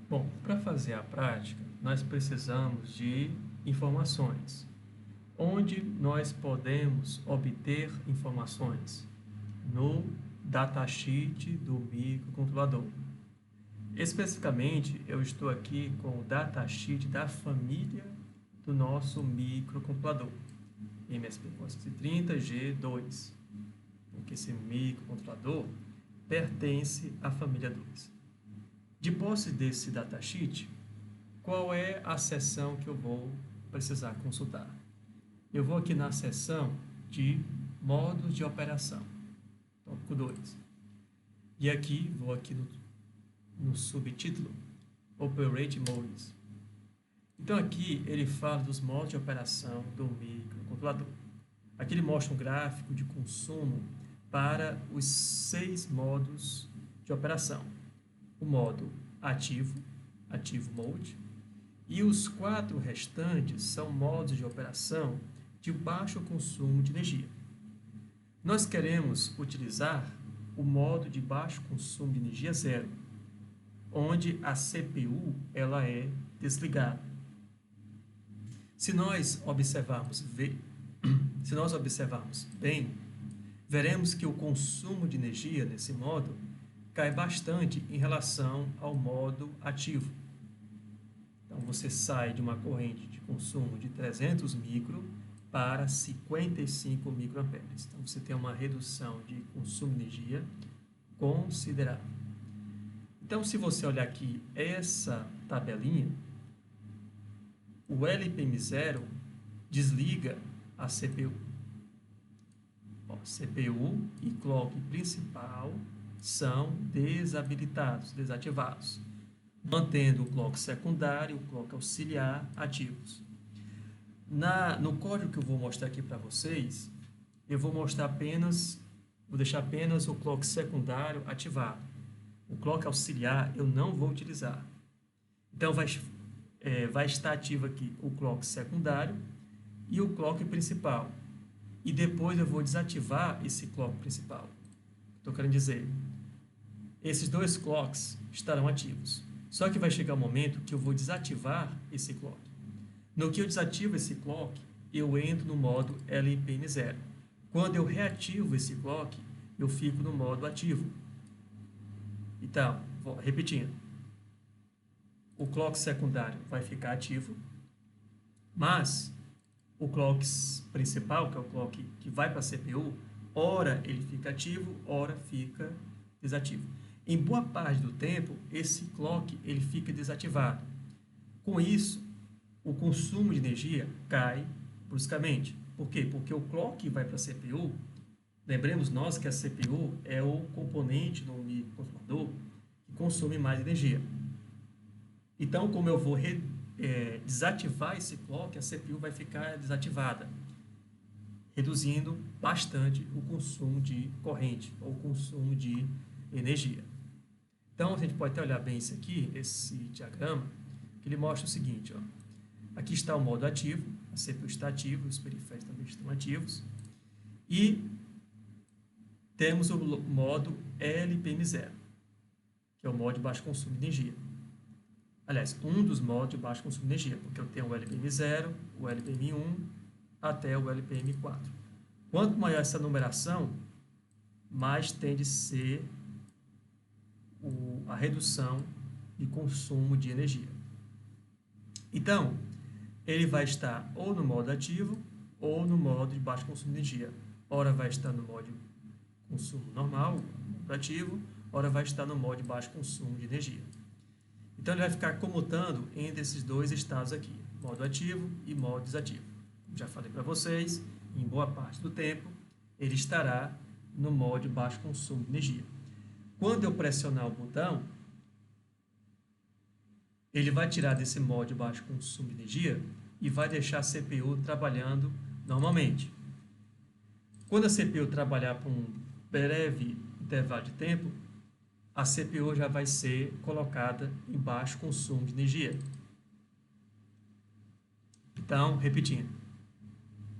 Bom, para fazer a prática, nós precisamos de informações. Onde nós podemos obter informações? No datasheet do microcontrolador. Especificamente, eu estou aqui com o datasheet da família do nosso microcontrolador, MSP430G2, porque esse microcontrolador pertence à família 2. De posse desse datasheet, qual é a seção que eu vou precisar consultar? Eu vou aqui na seção de modos de operação, tópico 2. E aqui, vou aqui no subtítulo, Operate Modes. Então aqui ele fala dos modos de operação do microcontrolador. Aqui ele mostra um gráfico de consumo para os 6 modos de operação. O modo ativo, Active Mode, e os 4 restantes são modos de operação de baixo consumo de energia. Nós queremos utilizar o modo de baixo consumo de energia zero, onde a CPU ela é desligada. Se nós observarmos bem, veremos que o consumo de energia nesse modo cai bastante em relação ao modo ativo. Então, você sai de uma corrente de consumo de 300 micro para 55 microamperes. Então, você tem uma redução de consumo de energia considerável. Então, se você olhar aqui essa tabelinha, o LPM0 desliga a CPU. CPU e clock principal são desabilitados, desativados, mantendo o clock secundário e o clock auxiliar ativos. No código que eu vou mostrar aqui para vocês, eu vou deixar apenas o clock secundário ativado. O clock auxiliar eu não vou utilizar. Então, vai estar ativo aqui o clock secundário e o clock principal. E depois eu vou desativar esse clock principal. Estou querendo dizer, esses 2 clocks estarão ativos. Só que vai chegar um momento que eu vou desativar esse clock. No que eu desativo esse clock, eu entro no modo LPM0. Quando eu reativo esse clock, eu fico no modo ativo. Então, repetindo. O clock secundário vai ficar ativo, mas o clock principal, que é o clock que vai para a CPU, ora ele fica ativo, ora fica desativo. Em boa parte do tempo, esse clock ele fica desativado. Com isso, o consumo de energia cai bruscamente. Por quê? Porque o clock vai para a CPU, lembremos nós que a CPU é o componente no microcontrolador que consome mais energia. Então, como eu vou desativar esse clock, a CPU vai ficar desativada, reduzindo bastante o consumo de corrente, ou o consumo de energia. Então, a gente pode até olhar bem isso aqui, esse diagrama, que ele mostra o seguinte, ó. Aqui está o modo ativo, a CPU está ativa, os periféricos também estão ativos, e temos o modo LPM0, que é o modo de baixo consumo de energia. Aliás, um dos modos de baixo consumo de energia, porque eu tenho o LPM0, o LPM1 até o LPM4. Quanto maior essa numeração, mais tende a ser a redução de consumo de energia. Então, ele vai estar ou no modo ativo ou no modo de baixo consumo de energia. Ora vai estar no modo de consumo normal, modo ativo, ora vai estar no modo de baixo consumo de energia. Então, ele vai ficar comutando entre esses 2 estados aqui, modo ativo e modo desativo. Como já falei para vocês, em boa parte do tempo, ele estará no modo de baixo consumo de energia. Quando eu pressionar o botão, ele vai tirar desse modo de baixo consumo de energia e vai deixar a CPU trabalhando normalmente. Quando a CPU trabalhar por um breve intervalo de tempo, a CPU já vai ser colocada em baixo consumo de energia. Então, repetindo,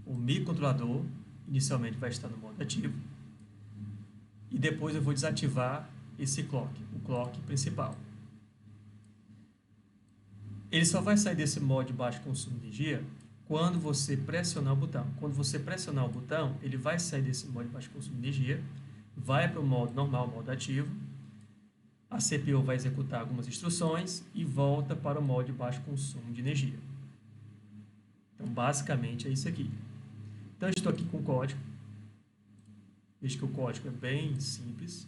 o microcontrolador inicialmente vai estar no modo ativo e depois eu vou desativar esse clock, o clock principal. Ele só vai sair desse modo de baixo consumo de energia quando você pressionar o botão. Quando você pressionar o botão, ele vai sair desse modo de baixo consumo de energia, vai para o modo normal, modo ativo, a CPU vai executar algumas instruções e volta para o modo de baixo consumo de energia. Então, basicamente, é isso aqui. Então, eu estou aqui com o código. Veja que o código é bem simples.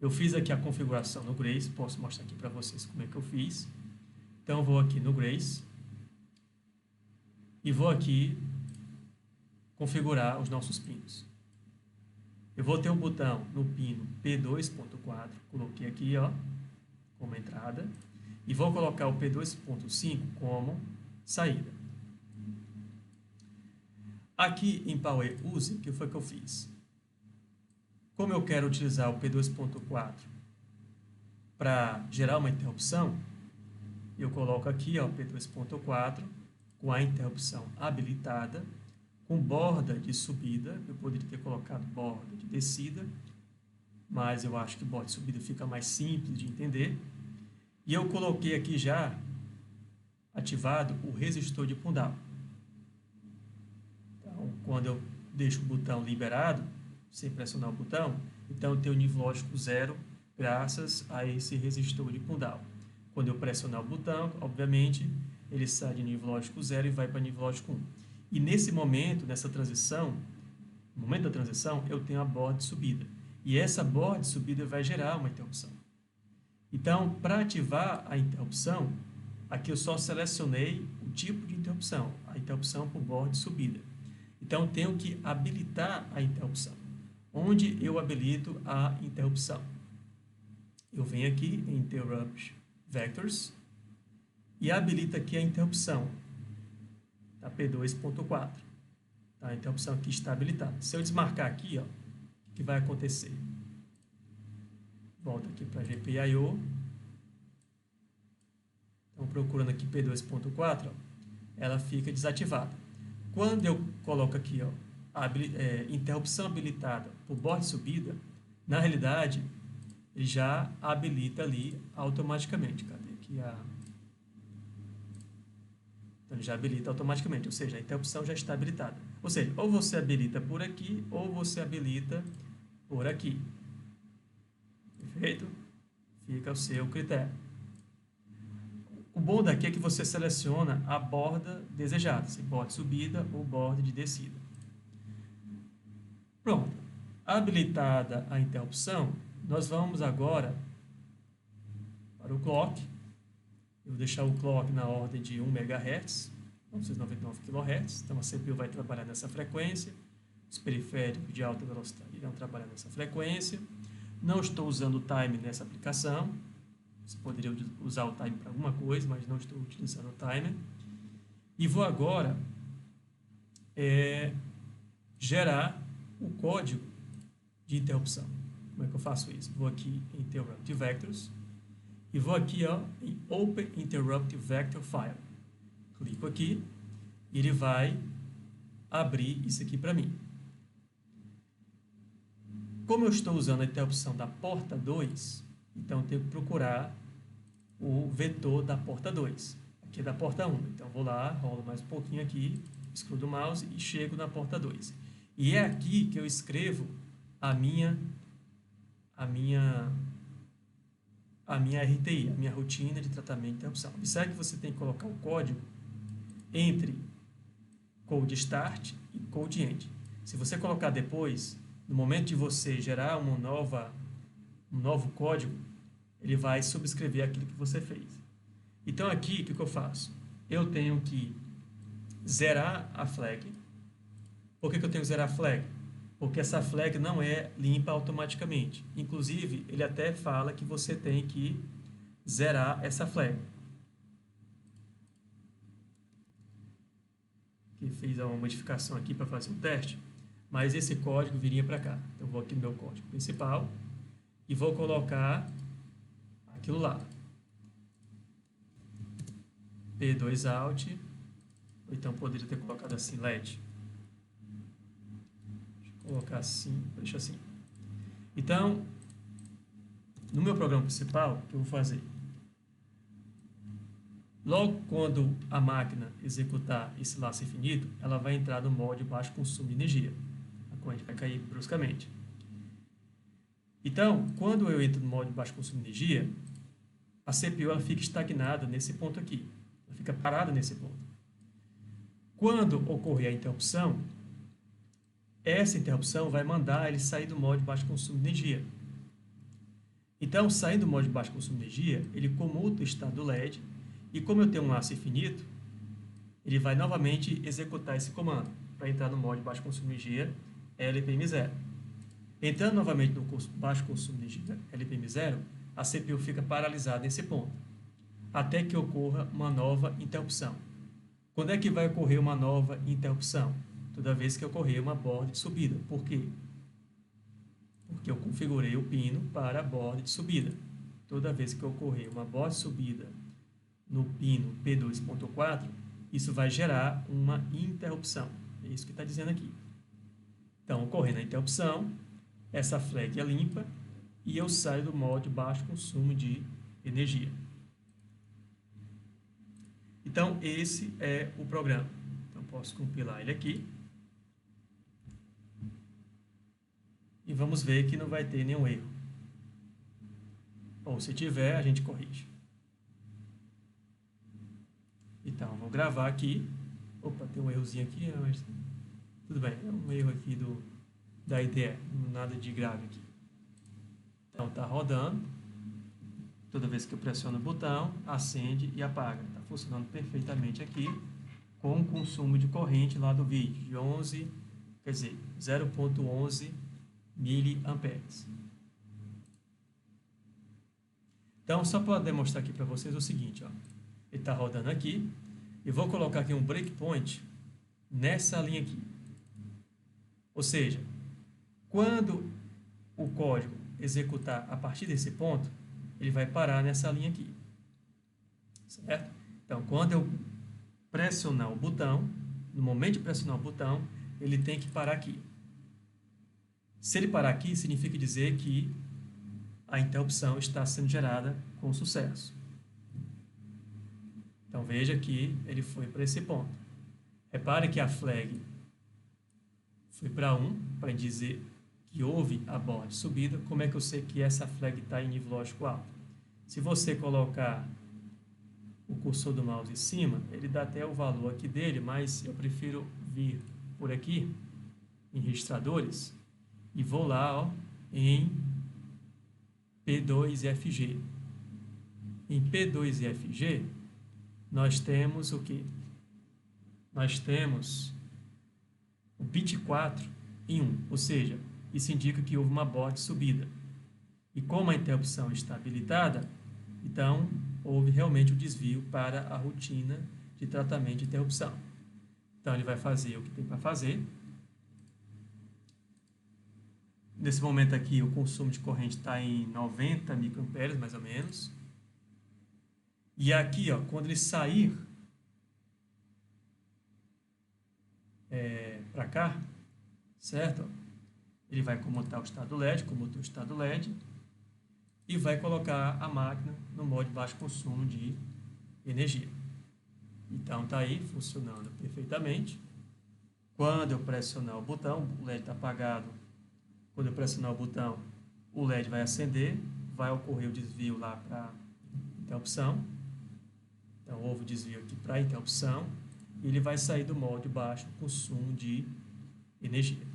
Eu fiz aqui a configuração no Grace, posso mostrar aqui para vocês como é que eu fiz. Então, eu vou aqui no Grace e vou aqui configurar os nossos pinos. Eu vou ter um botão no pino P2.4, coloquei aqui, ó, como entrada, e vou colocar o P2.5 como saída. Aqui em Power Use, o que foi que eu fiz? Como eu quero utilizar o P2.4 para gerar uma interrupção, eu coloco aqui, ó, P2.4 com a interrupção habilitada, com borda de subida. Eu poderia ter colocado borda de descida, mas eu acho que borda de subida fica mais simples de entender. E eu coloquei aqui já ativado o resistor de pull-down. Então, quando eu deixo o botão liberado, sem pressionar o botão, então eu tenho nível lógico 0 graças a esse resistor de pull-down. Quando eu pressionar o botão, obviamente, ele sai de nível lógico 0 e vai para nível lógico 1. E nesse momento, nessa transição, no momento da transição, eu tenho a borda de subida. E essa borda de subida vai gerar uma interrupção. Então, para ativar a interrupção, aqui eu só selecionei o tipo de interrupção, a interrupção por borda de subida. Então, tenho que habilitar a interrupção. Onde eu habilito a interrupção? Eu venho aqui em Interrupt Vectors e habilito aqui a interrupção. Tá, P2.4. Tá, a interrupção aqui está habilitada. Se eu desmarcar aqui, ó, o que vai acontecer? Volto aqui para GPIO. Então, procurando aqui P2.4, ela fica desativada. Quando eu coloco aqui, ó, interrupção habilitada por borda de subida, na realidade, ele já habilita ali automaticamente. Cadê aqui a... Então, ele já habilita automaticamente, ou seja, a interrupção já está habilitada. Ou seja, ou você habilita por aqui, ou você habilita por aqui. Perfeito? Fica ao seu critério. O bom daqui é que você seleciona a borda desejada, se borda de subida ou borda de descida. Pronto. Habilitada a interrupção, nós vamos agora para o clock. Eu vou deixar o clock na ordem de 1 MHz, 999 kHz. Então, a CPU vai trabalhar nessa frequência. Os periféricos de alta velocidade irão trabalhar nessa frequência. Não estou usando o time nessa aplicação. Você poderia usar o time para alguma coisa, mas não estou utilizando o timer. E vou agora gerar o código de interrupção. Como é que eu faço isso? Vou aqui em Interrupt Vectors e vou aqui, ó, em Open Interrupt Vector File. Clico aqui e ele vai abrir isso aqui para mim. Como eu estou usando a interrupção da porta 2, então eu tenho que procurar o vetor da porta 2. Aqui é da porta 1. Então vou lá, rolo mais um pouquinho aqui, excluo o mouse e chego na porta 2. E é aqui que eu escrevo a minha RTI, a minha rotina de tratamento de interrupção. Observe que você tem que colocar o código entre code start e code end. Se você colocar depois, no momento de você gerar um novo código, ele vai subscrever aquilo que você fez. Então aqui, o que eu faço? Eu tenho que zerar a flag. Por que eu tenho que zerar a flag? Porque essa flag não é limpa automaticamente. Inclusive, ele até fala que você tem que zerar essa flag. Que fiz uma modificação aqui para fazer um teste, mas esse código viria para cá. Então, eu vou aqui no meu código principal e vou colocar aquilo lá. P2 out, ou então poderia ter colocado assim, LED. Vou colocar assim, deixa assim. Então, no meu programa principal, o que eu vou fazer? Logo, quando a máquina executar esse laço infinito, ela vai entrar no modo de baixo consumo de energia. A corrente vai cair bruscamente. Então, quando eu entro no modo de baixo consumo de energia, a CPU ela fica estagnada nesse ponto aqui. Ela fica parada nesse ponto. Quando ocorrer a interrupção, essa interrupção vai mandar ele sair do modo de baixo consumo de energia. Então, saindo do modo de baixo consumo de energia, ele comuta o estado do LED, e como eu tenho um laço infinito, ele vai novamente executar esse comando para entrar no modo de baixo consumo de energia LPM0. Entrando novamente no baixo consumo de energia LPM0, a CPU fica paralisada nesse ponto, até que ocorra uma nova interrupção. Quando é que vai ocorrer uma nova interrupção? Toda vez que ocorrer uma borda de subida. Por quê? Porque eu configurei o pino para borda de subida. Toda vez que ocorrer uma borda de subida no pino P2.4, isso vai gerar uma interrupção. É isso que está dizendo aqui. Então, ocorrendo a interrupção, essa flag é limpa e eu saio do modo de baixo consumo de energia. Então, esse é o programa. Então, posso compilar ele aqui. E vamos ver que não vai ter nenhum erro. Ou se tiver, a gente corrige. Então, vou gravar aqui. Opa, tem um errozinho aqui, mas tudo bem. É um erro aqui da IDE, nada de grave aqui. Então, está rodando. Toda vez que eu pressiono o botão, acende e apaga. Está funcionando perfeitamente aqui, com o consumo de corrente lá do vídeo, de 0,11 miliamperes. Então, só para demonstrar aqui para vocês o seguinte, ó. Ele está rodando aqui. E vou colocar aqui um breakpoint nessa linha aqui. Ou seja, quando o código executar a partir desse ponto, ele vai parar nessa linha aqui. Certo? Então, quando eu pressionar o botão, no momento de pressionar o botão, ele tem que parar aqui. Se ele parar aqui, significa dizer que a interrupção está sendo gerada com sucesso. Então, veja que ele foi para esse ponto. Repare que a flag foi para 1, para dizer que houve a borda de subida. Como é que eu sei que essa flag está em nível lógico alto? Se você colocar o cursor do mouse em cima, ele dá até o valor aqui dele, mas eu prefiro vir por aqui, em registradores, e vou lá, ó, em P2FG. Em P2FG, nós temos o quê? Nós temos o bit 4 em 1, ou seja, isso indica que houve uma borda de subida. E como a interrupção está habilitada, então houve realmente o desvio para a rotina de tratamento de interrupção. Então ele vai fazer o que tem para fazer. Nesse momento aqui o consumo de corrente está em 90 microamperes, mais ou menos. E aqui, ó, quando ele sair para cá, certo? Ele vai comutar o estado LED, comutou o estado LED, e vai colocar a máquina no modo de baixo consumo de energia. Então, está aí funcionando perfeitamente. Quando eu pressionar o botão, o LED está apagado. Quando eu pressionar o botão, o LED vai acender, vai ocorrer o desvio lá para a interrupção. Então, houve o desvio aqui para a interrupção e ele vai sair do modo de baixo consumo de energia.